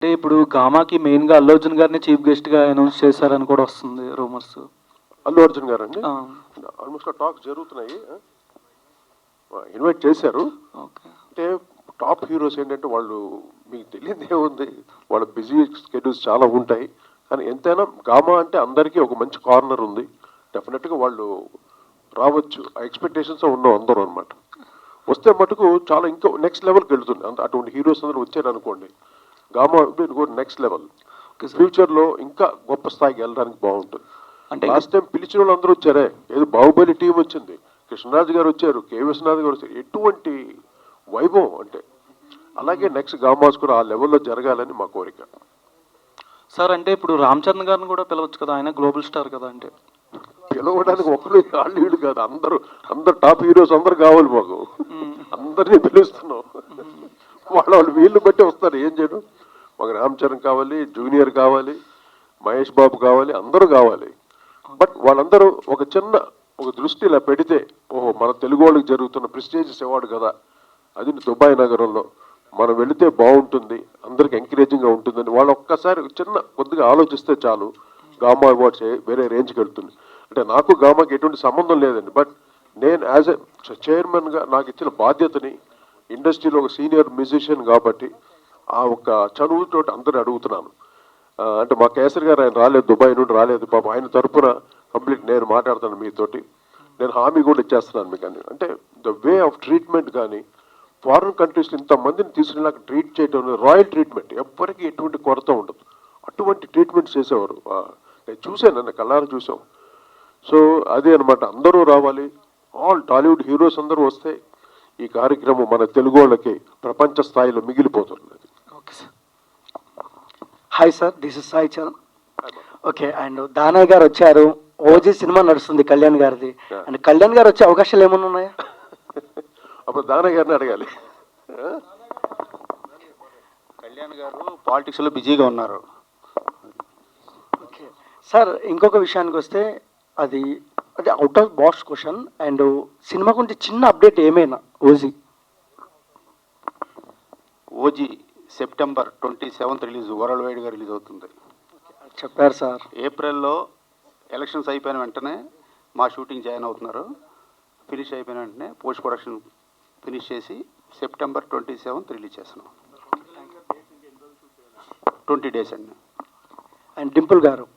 అంటే ఇప్పుడు 'గామా'కి మెయిన్‌గా 'అల్లు అర్జున్' గారిని చీఫ్ గెస్ట్‌గా అనౌన్స్ చేశారని కూడా వస్తుంది రూమర్స్. అల్లు అర్జున్ గారండి ఆ! ఆల్మోస్ట్ టాక్స్ జరుగుతున్నాయి. ఇన్వైట్ చేశారు. ఓకే. అంటే టాప్ హీరోస్ ఏంటంటే వాళ్ళు మీకు తెలియదు ఏముంది, వాళ్ళ బిజీ షెడ్యూల్స్ చాలా ఉంటాయి. కానీ ఎంతైనా గామా అంటే అందరికీ ఒక మంచి కార్నర్ ఉంది. డెఫినెట్గా వాళ్ళు రావచ్చు, ఆ ఎక్స్పెక్టేషన్స్ ఉన్నాం అందరూ అనమాట. వస్తే మటుకు చాలా ఇంకా నెక్స్ట్ లెవెల్కి వెళ్తుంది. అటువంటి హీరోస్ అందరూ వచ్చారు అనుకోండి, గామా నెక్స్ట్ లెవెల్. ఫ్యూచర్లో ఇంకా గొప్ప స్థాయికి వెళ్ళడానికి బాగుంటుంది. అంటే లాస్ట్ టైం పిలిచిన వాళ్ళు అందరూ వచ్చారే, ఏదో బాహుబలి టీం వచ్చింది, కృష్ణరాజు గారు వచ్చారు, కె విశ్వనాథ్ గారు వచ్చారు, ఎటువంటి వైభవం అంటే. అలాగే నెక్స్ట్ గామాస్ కూడా ఆ లెవెల్లో జరగాలని మా కోరిక. సార్ అంటే ఇప్పుడు 'రామ్ చరణ్' గారిని కూడా పిలవచ్చు కదా, ఆయన గ్లోబల్ స్టార్ కదా. అంటే పిలవడానికి ఒకరు వాళ్ళు వీళ్ళు కాదు, అందరు టాప్ హీరోస్ అందరు కావాలి మాకు. అందరినీ పిలుస్తున్నాం, వాళ్ళు వీళ్ళు బట్టి వస్తారు. ఏం చేయడం, మాకు రామ్ చరణ్ కావాలి, జూనియర్ కావాలి, మహేష్ బాబు కావాలి, అందరూ కావాలి. బట్ వాళ్ళందరూ ఒక దృష్టి ఇలా పెడితే, ఓహో మన తెలుగు వాళ్ళకి జరుగుతున్న ప్రెస్టీజియస్ అవార్డు కదా, అది దుబాయ్ నగరంలో మనం వెళితే బాగుంటుంది, అందరికి ఎంకరేజింగ్గా ఉంటుందని వాళ్ళు ఒక్కసారి కొద్దిగా ఆలోచిస్తే చాలు, గామా అవార్డ్స్ వేరే రేంజ్కి వెళ్తుంది. అంటే నాకు గామాకి ఎటువంటి సంబంధం లేదండి, బట్ నేను యాజ్ ఎ చైర్మన్గా నాకు ఇచ్చిన బాధ్యతని, ఇండస్ట్రీలో ఒక సీనియర్ మ్యూజిషియన్ కాబట్టి ఆ ఒక్క చనువుతో అందరూ అడుగుతున్నాను. అంటే మా కేసరి గారు ఆయన రాలేదు, దుబాయ్ నుండి రాలేదు, పాప ఆయన తరఫున కంప్లీట్ నేను మాట్లాడతాను మీతోటి. నేను హామీ కూడా ఇచ్చేస్తున్నాను మీకు అని. అంటే ద వే ఆఫ్ ట్రీట్మెంట్ కానీ, ఫారిన్ కంట్రీస్లో ఇంతమందిని తీసుకునేలాగా ట్రీట్ చేయడం, రాయల్ ట్రీట్మెంట్, ఎవ్వరికి ఎటువంటి కొరత ఉండదు, అటువంటి ట్రీట్మెంట్ చేసేవారు. నేను చూశాను, నన్ను కళ్ళారా చూసాం. సో అదే అనమాట, అందరూ రావాలి, ఆల్ టాలీవుడ్ హీరోస్ అందరూ వస్తే ఈ కార్యక్రమం మన తెలుగు వాళ్ళకి ప్రపంచ స్థాయిలో మిగిలిపోతుంది. Okay sir. Hi sir, this is Sai Charan. Okay, and Danayya గారు వచ్చారు, ఓజీ సినిమా నడుస్తుంది కళ్యాణ్ గారిది, అండ్ కళ్యాణ్ గారు వచ్చే అవకాశాలు ఏమైనా ఉన్నాయా? అప్పుడు దానయ్య గారిని అడగాలి. కళ్యాణ్ గారు పాలిటిక్స్లో బిజీగా ఉన్నారు. ఓకే సార్, ఇంకొక విషయానికి వస్తే అది out of box question, and cinema గురించి చిన్న అప్డేట్ ఏమైనా OG September 27th release, world వైడ్గా రిలీజ్ అవుతుంది. చెప్పారు సార్. ఏప్రిల్లో ఎలక్షన్స్ అయిపోయిన వెంటనే మా షూటింగ్ జాయిన్ అవుతున్నారు. ఫినిష్ అయిపోయిన వెంటనే పోస్ట్ ప్రొడక్షన్ ఫినిష్ చేసి సెప్టెంబర్ 27th రిలీజ్ చేస్తున్నాం. 20 days అండి. అండ్ డింపుల్ గారు